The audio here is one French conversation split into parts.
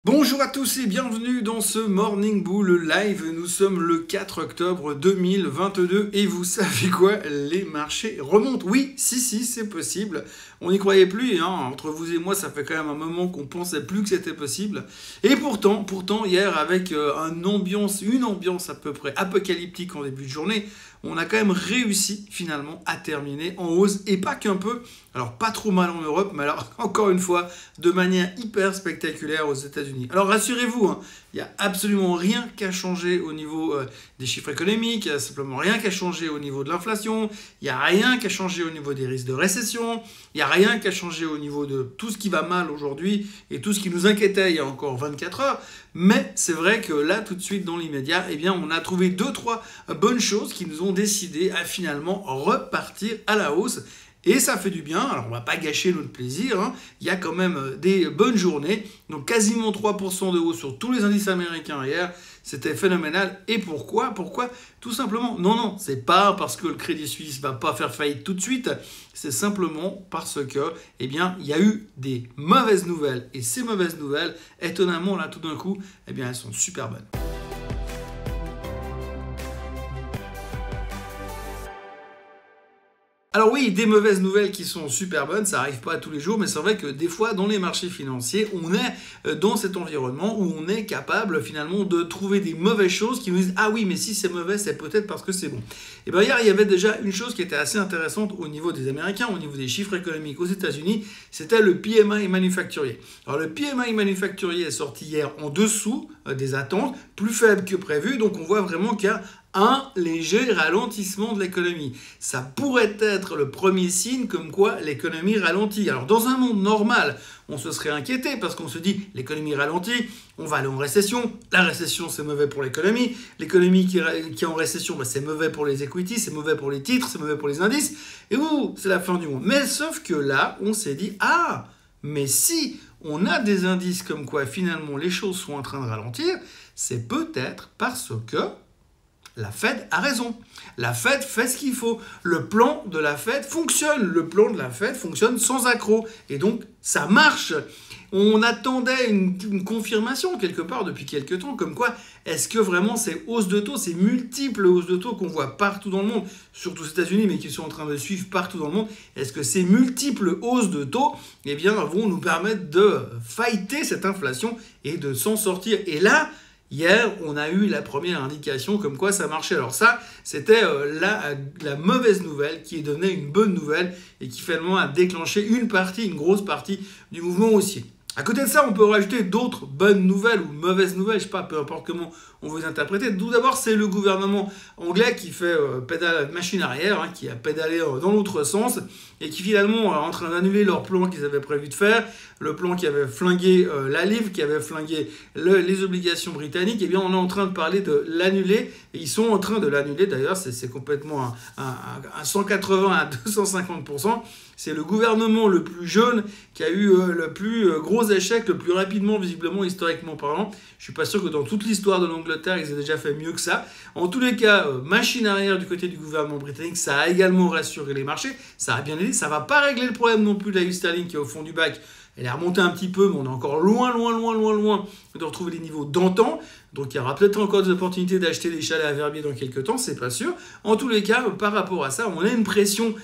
Bonjour à tous et bienvenue dans ce Morning Bull Live. Nous sommes le 4 octobre 2022 et vous savez quoi? Les marchés remontent. Oui, si, c'est possible. On n'y croyait plus, hein. Entre vous et moi, ça fait quand même un moment qu'on pensait plus que c'était possible. Et pourtant, hier, avec une ambiance à peu près apocalyptique en début de journée, on a quand même réussi finalement à terminer en hausse et pas qu'un peu. Alors pas trop mal en Europe, mais alors encore une fois, de manière hyper spectaculaire aux États-Unis. Alors rassurez-vous, hein, il n'y a absolument rien qu'à changer au niveau des chiffres économiques, il n'y a simplement rien qu'à changer au niveau de l'inflation, il n'y a rien qu'à changer au niveau des risques de récession, il n'y a rien qu'à changer au niveau de tout ce qui va mal aujourd'hui et tout ce qui nous inquiétait il y a encore 24 heures. Mais c'est vrai que là, tout de suite, dans l'immédiat, eh bien, on a trouvé 2-3 bonnes choses qui nous ont décidé à finalement repartir à la hausse. Et ça fait du bien, alors on va pas gâcher notre plaisir, hein. Il y a quand même des bonnes journées, donc quasiment 3% de hausse sur tous les indices américains hier, c'était phénoménal. Et pourquoi? Tout simplement, non, c'est pas parce que le Crédit Suisse va pas faire faillite tout de suite, c'est simplement parce que, eh bien, il y a eu des mauvaises nouvelles. Et ces mauvaises nouvelles, étonnamment, là, tout d'un coup, eh bien, elles sont super bonnes. Alors oui, des mauvaises nouvelles qui sont super bonnes, ça arrive pas tous les jours, mais c'est vrai que des fois, dans les marchés financiers, on est dans cet environnement où on est capable finalement de trouver des mauvaises choses qui nous disent « Ah oui, mais si c'est mauvais, c'est peut-être parce que c'est bon ». Et bien hier, il y avait déjà une chose qui était assez intéressante au niveau des Américains, au niveau des chiffres économiques aux États-Unis, c'était le PMI manufacturier. Alors le PMI manufacturier est sorti hier en dessous des attentes, plus faible que prévu, donc on voit vraiment qu'il y a un léger ralentissement de l'économie. Ça pourrait être le premier signe comme quoi l'économie ralentit. Alors dans un monde normal, on se serait inquiété parce qu'on se dit l'économie ralentit, on va aller en récession. La récession, c'est mauvais pour l'économie. L'économie qui est en récession, c'est mauvais pour les equities, c'est mauvais pour les titres, c'est mauvais pour les indices. Et c'est la fin du monde. Mais sauf que là, on s'est dit ah, mais si on a des indices comme quoi finalement les choses sont en train de ralentir, c'est peut-être parce que la Fed a raison. La Fed fait ce qu'il faut. Le plan de la Fed fonctionne. Le plan de la Fed fonctionne sans accroc. Et donc, ça marche. On attendait une confirmation quelque part depuis quelques temps, comme quoi, est-ce que vraiment ces hausses de taux, ces multiples hausses de taux qu'on voit partout dans le monde, surtout aux États-Unis, mais qui sont en train de suivre partout dans le monde, est-ce que ces multiples hausses de taux, eh bien, vont nous permettre de fighter cette inflation et de s'en sortir? Et là, hier, on a eu la première indication comme quoi ça marchait. Alors ça, c'était la mauvaise nouvelle qui est devenue une bonne nouvelle et qui finalement a déclenché une grosse partie du mouvement haussier. À côté de ça, on peut rajouter d'autres bonnes nouvelles ou mauvaises nouvelles, je sais pas, peu importe comment on veut les interpréter. Tout d'abord, c'est le gouvernement anglais qui fait machine arrière, hein, qui a pédalé dans l'autre sens et qui finalement est en train d'annuler leur plan qu'ils avaient prévu de faire, le plan qui avait flingué la livre, qui avait flingué les obligations britanniques. Eh bien, on est en train de parler de l'annuler et ils sont en train de l'annuler. D'ailleurs, c'est complètement un 180 à 250%. C'est le gouvernement le plus jeune qui a eu le plus gros échec, le plus rapidement, visiblement, historiquement parlant. Je suis pas sûr que dans toute l'histoire de l'Angleterre, ils aient déjà fait mieux que ça. En tous les cas, machine arrière du côté du gouvernement britannique, ça a également rassuré les marchés. Ça a bien aidé. Ça va pas régler le problème non plus de la livre sterling qui est au fond du bac. Elle est remontée un petit peu, mais on est encore loin de retrouver les niveaux d'antan. Donc il y aura peut-être encore des opportunités d'acheter des chalets à Verbier dans quelques temps, c'est pas sûr. En tous les cas, par rapport à ça, on a une pression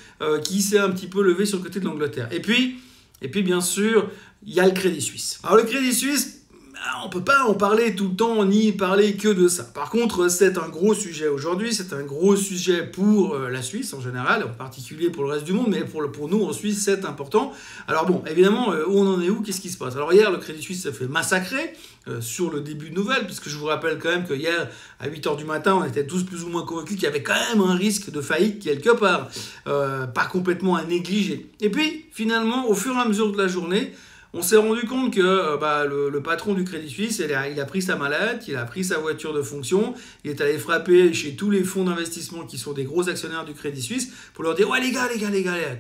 qui s'est un petit peu levée sur le côté de l'Angleterre. Et puis bien sûr, il y a le Crédit Suisse. Alors le Crédit Suisse, on ne peut pas en parler tout le temps ni parler que de ça. Par contre, c'est un gros sujet aujourd'hui, c'est un gros sujet pour la Suisse en général, en particulier pour le reste du monde, mais pour nous en Suisse, c'est important. Alors bon, évidemment, où on en est où? Qu'est-ce qui se passe? Alors hier, le Crédit Suisse s'est fait massacrer sur le début de nouvelles, puisque je vous rappelle quand même que hier, à 8h du matin, on était tous plus ou moins convaincus qu'il y avait quand même un risque de faillite quelque part, pas complètement à négliger. Et puis, finalement, au fur et à mesure de la journée, on s'est rendu compte que le patron du Crédit Suisse, il a pris sa mallette, il a pris sa voiture de fonction, il est allé frapper chez tous les fonds d'investissement qui sont des gros actionnaires du Crédit Suisse pour leur dire « Ouais les gars,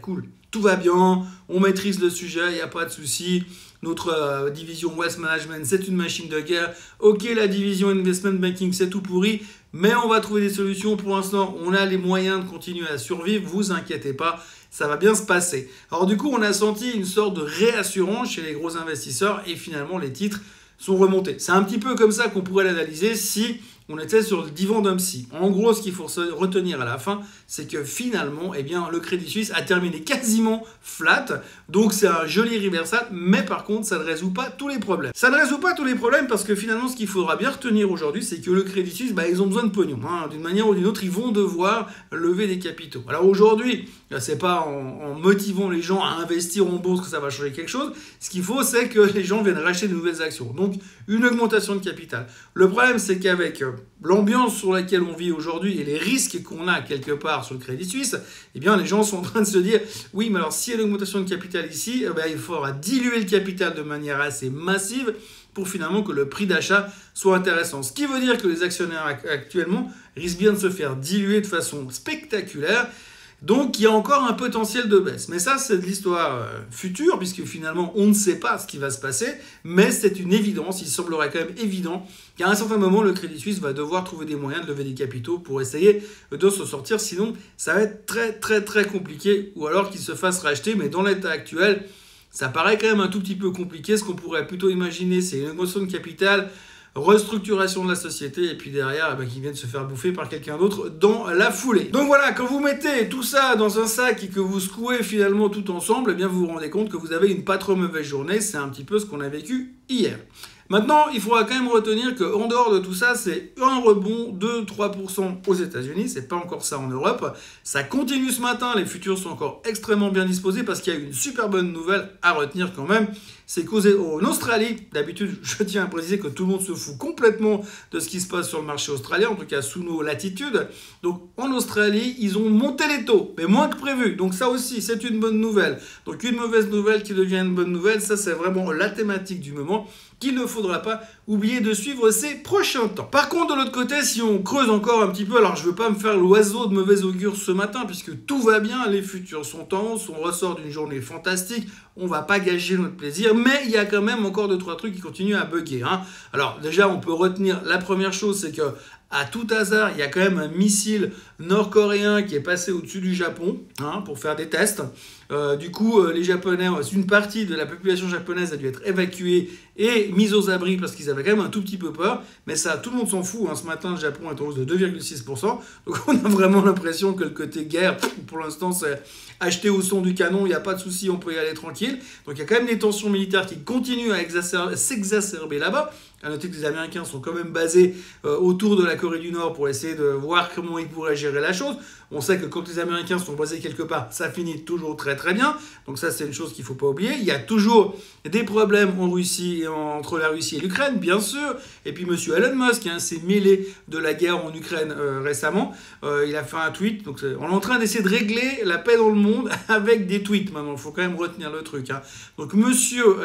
cool, tout va bien, on maîtrise le sujet, il n'y a pas de souci. Notre division Wealth Management, c'est une machine de guerre. Ok, la division Investment Banking, c'est tout pourri, mais on va trouver des solutions. Pour l'instant, on a les moyens de continuer à survivre, vous inquiétez pas. Ça va bien se passer. » Alors du coup, on a senti une sorte de réassurance chez les gros investisseurs et finalement les titres sont remontés. C'est un petit peu comme ça qu'on pourrait l'analyser si on était sur le divan d'un psy. En gros, ce qu'il faut retenir à la fin, c'est que finalement, eh bien, le Crédit Suisse a terminé quasiment flat. Donc c'est un joli reversal, mais par contre, ça ne résout pas tous les problèmes. Ça ne résout pas tous les problèmes parce que finalement, ce qu'il faudra bien retenir aujourd'hui, c'est que le Crédit Suisse, ils ont besoin de pognon. Hein. D'une manière ou d'une autre, ils vont devoir lever des capitaux. Alors aujourd'hui, c'est pas en motivant les gens à investir en bourse que ça va changer quelque chose. Ce qu'il faut, c'est que les gens viennent racheter de nouvelles actions. Donc une augmentation de capital. Le problème, c'est qu'avec l'ambiance sur laquelle on vit aujourd'hui et les risques qu'on a quelque part sur le Crédit Suisse, eh bien les gens sont en train de se dire oui, mais alors s'il y a une augmentation de capital ici, il faudra diluer le capital de manière assez massive pour finalement que le prix d'achat soit intéressant. Ce qui veut dire que les actionnaires actuellement risquent bien de se faire diluer de façon spectaculaire. Donc il y a encore un potentiel de baisse. Mais ça, c'est de l'histoire future, puisque finalement, on ne sait pas ce qui va se passer, mais c'est une évidence. Il semblerait quand même évident qu'à un certain moment, le Crédit Suisse va devoir trouver des moyens de lever des capitaux pour essayer de se sortir. Sinon, ça va être très, très, très compliqué, ou alors qu'il se fasse racheter. Mais dans l'état actuel, ça paraît quand même un tout petit peu compliqué. Ce qu'on pourrait plutôt imaginer, c'est une augmentation de capital, restructuration de la société, et puis derrière, qu'ils viennent se faire bouffer par quelqu'un d'autre dans la foulée. Donc voilà, quand vous mettez tout ça dans un sac et que vous secouez finalement tout ensemble, vous vous rendez compte que vous avez une pas trop mauvaise journée. C'est un petit peu ce qu'on a vécu hier. Maintenant, il faudra quand même retenir qu'en dehors de tout ça, c'est un rebond de 3% aux États-Unis. C'est pas encore ça en Europe. Ça continue ce matin. Les futurs sont encore extrêmement bien disposés parce qu'il y a une super bonne nouvelle à retenir quand même. C'est qu'en Australie, d'habitude, je tiens à préciser que tout le monde se fout complètement de ce qui se passe sur le marché australien, en tout cas sous nos latitudes. Donc en Australie, ils ont monté les taux, mais moins que prévu. Donc ça aussi, c'est une bonne nouvelle. Donc une mauvaise nouvelle qui devient une bonne nouvelle, ça c'est vraiment la thématique du moment qu'il ne faudra pas oublier de suivre ces prochains temps. Par contre, de l'autre côté, si on creuse encore un petit peu, alors je ne veux pas me faire l'oiseau de mauvais augure ce matin, puisque tout va bien, les futurs sont en hausse, on ressort d'une journée fantastique, on ne va pas gâcher notre plaisir, mais il y a quand même encore 2-3 trucs qui continuent à bugger. Alors déjà, on peut retenir la première chose, c'est que à tout hasard, il y a quand même un missile nord-coréen qui est passé au-dessus du Japon pour faire des tests. Du coup, les Japonais, une partie de la population japonaise a dû être évacuée et mise aux abris parce qu'ils avaient quand même un tout petit peu peur. Mais ça, tout le monde s'en fout. Ce matin, le Japon est en hausse de 2,6%. Donc on a vraiment l'impression que le côté guerre, pour l'instant, c'est acheté au son du canon. Il n'y a pas de souci, on peut y aller tranquille. Donc il y a quand même des tensions militaires qui continuent à s'exacerber là-bas. À noter que les Américains sont quand même basés autour de la Corée du Nord pour essayer de voir comment ils pourraient gérer la chose. On sait que quand les Américains sont basés quelque part, ça finit toujours très très bien. Donc ça, c'est une chose qu'il ne faut pas oublier. Il y a toujours des problèmes en Russie, entre la Russie et l'Ukraine, bien sûr. Et puis M. Elon Musk s'est mêlé de la guerre en Ukraine récemment. Il a fait un tweet. Donc on est en train d'essayer de régler la paix dans le monde avec des tweets maintenant. Il faut quand même retenir le truc. Donc M.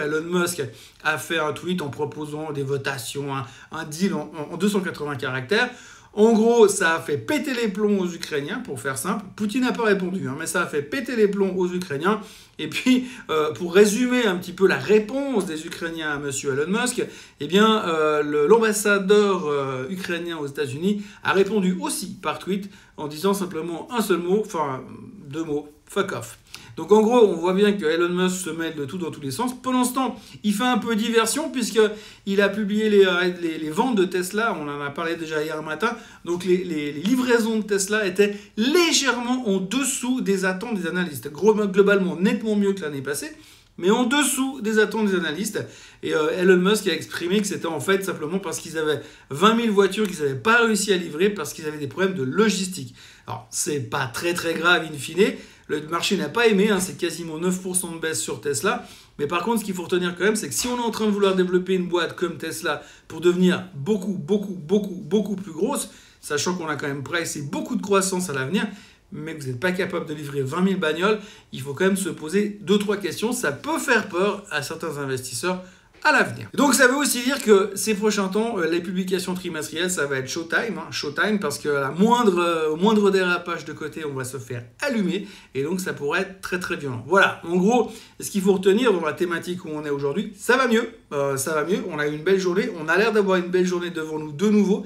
Elon Musk a fait un tweet en proposant des votations, un deal en 280 caractères. En gros, ça a fait péter les plombs aux Ukrainiens, pour faire simple. Poutine n'a pas répondu, mais ça a fait péter les plombs aux Ukrainiens. Et puis, pour résumer un petit peu la réponse des Ukrainiens à M. Elon Musk, l'ambassadeur ukrainien aux États-Unis a répondu aussi par tweet en disant simplement un seul mot, enfin 2 mots, fuck off. Donc en gros, on voit bien que Elon Musk se mêle de tout dans tous les sens. Pendant ce temps, il fait un peu diversion puisqu'il a publié les ventes de Tesla. On en a parlé déjà hier matin. Donc les livraisons de Tesla étaient légèrement en dessous des attentes des analystes. Globalement, nettement mieux que l'année passée, mais en dessous des attentes des analystes. Et Elon Musk a exprimé que c'était en fait simplement parce qu'ils avaient 20 000 voitures qu'ils n'avaient pas réussi à livrer parce qu'ils avaient des problèmes de logistique. Alors, c'est pas très très grave in fine. Le marché n'a pas aimé, c'est quasiment 9% de baisse sur Tesla. Mais par contre, ce qu'il faut retenir quand même, c'est que si on est en train de vouloir développer une boîte comme Tesla pour devenir beaucoup plus grosse, sachant qu'on a quand même pricé beaucoup de croissance à l'avenir, mais que vous n'êtes pas capable de livrer 20 000 bagnoles, il faut quand même se poser 2-3 questions. Ça peut faire peur à certains investisseurs à l'avenir. Donc ça veut aussi dire que ces prochains temps, les publications trimestrielles, ça va être showtime, parce que au moindre dérapage de côté, on va se faire allumer, et donc ça pourrait être très très violent. Voilà, en gros, ce qu'il faut retenir dans la thématique où on est aujourd'hui, ça va mieux, on a eu une belle journée, on a l'air d'avoir une belle journée devant nous de nouveau,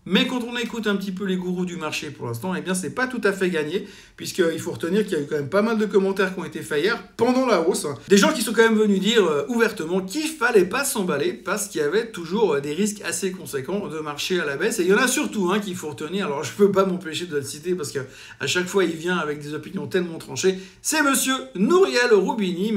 Mais quand on écoute un petit peu les gourous du marché pour l'instant, eh bien c'est pas tout à fait gagné, puisqu'il faut retenir qu'il y a eu quand même pas mal de commentaires qui ont été faits hier pendant la hausse. Des gens qui sont quand même venus dire ouvertement qu'il fallait pas s'emballer parce qu'il y avait toujours des risques assez conséquents de marché à la baisse. Et il y en a surtout qu'il faut retenir, alors je peux pas m'empêcher de le citer parce qu'à chaque fois il vient avec des opinions tellement tranchées, c'est monsieur Nouriel Roubini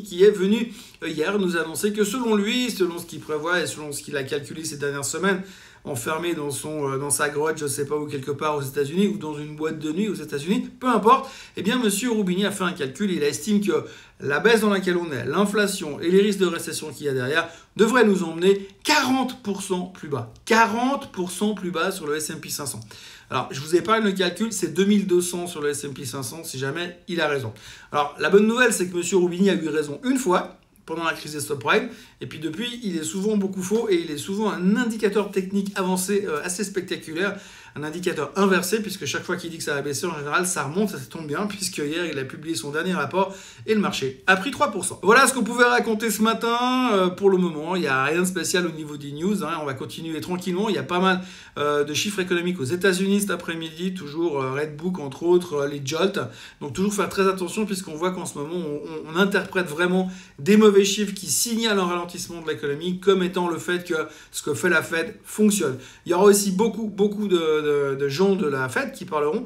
qui est venu hier nous annoncer que selon lui, selon ce qu'il prévoit et selon ce qu'il a calculé ces dernières semaines, enfermé dans sa grotte, je ne sais pas où, quelque part aux États-Unis, ou dans une boîte de nuit aux États-Unis, peu importe, eh bien, M. Roubini a fait un calcul et il estime que la baisse dans laquelle on est, l'inflation et les risques de récession qu'il y a derrière devraient nous emmener 40% plus bas. 40% plus bas sur le S&P 500. Alors, je vous épargne le calcul, c'est 2200 sur le S&P 500 si jamais il a raison. Alors, la bonne nouvelle, c'est que M. Roubini a eu raison une fois, pendant la crise des subprimes, et puis depuis, il est souvent beaucoup faux, et il est souvent un indicateur technique avancé assez spectaculaire, un indicateur inversé, puisque chaque fois qu'il dit que ça va baisser, en général, ça remonte, ça tombe bien, puisque hier, il a publié son dernier rapport, et le marché a pris 3%. Voilà ce qu'on pouvait raconter ce matin. Pour le moment, il n'y a rien de spécial au niveau des news, on va continuer tranquillement. Il y a pas mal de chiffres économiques aux États-Unis cet après-midi, toujours Redbook, entre autres, les JOLT. Donc toujours faire très attention, puisqu'on voit qu'en ce moment, on interprète vraiment des mauvais chiffres qui signalent un ralentissement de l'économie comme étant le fait que ce que fait la Fed fonctionne. Il y aura aussi beaucoup de gens de la Fed qui parleront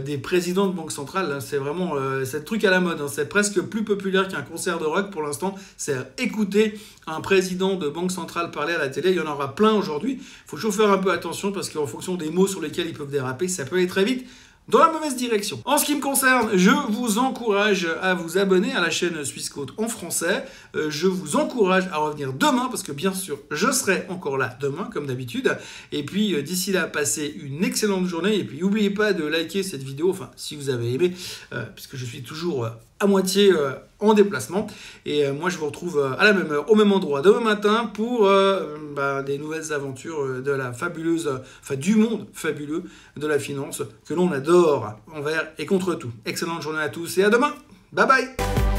des présidents de banque centrale. C'est vraiment ce truc à la mode. C'est presque plus populaire qu'un concert de rock pour l'instant. C'est écouter un président de banque centrale parler à la télé. Il y en aura plein aujourd'hui. Il faut toujours faire un peu attention parce qu'en fonction des mots sur lesquels ils peuvent déraper, ça peut aller très vite dans la mauvaise direction. En ce qui me concerne, je vous encourage à vous abonner à la chaîne Swissquote en français. Je vous encourage à revenir demain, parce que bien sûr, je serai encore là demain, comme d'habitude. Et puis, d'ici là, passez une excellente journée. Et puis, n'oubliez pas de liker cette vidéo, enfin, si vous avez aimé, puisque je suis toujours à moitié en déplacement. Et moi, je vous retrouve à la même heure, au même endroit, demain matin, pour des nouvelles aventures de la fabuleuse, du monde fabuleux de la finance que l'on adore envers et contre tout. Excellente journée à tous et à demain. Bye bye.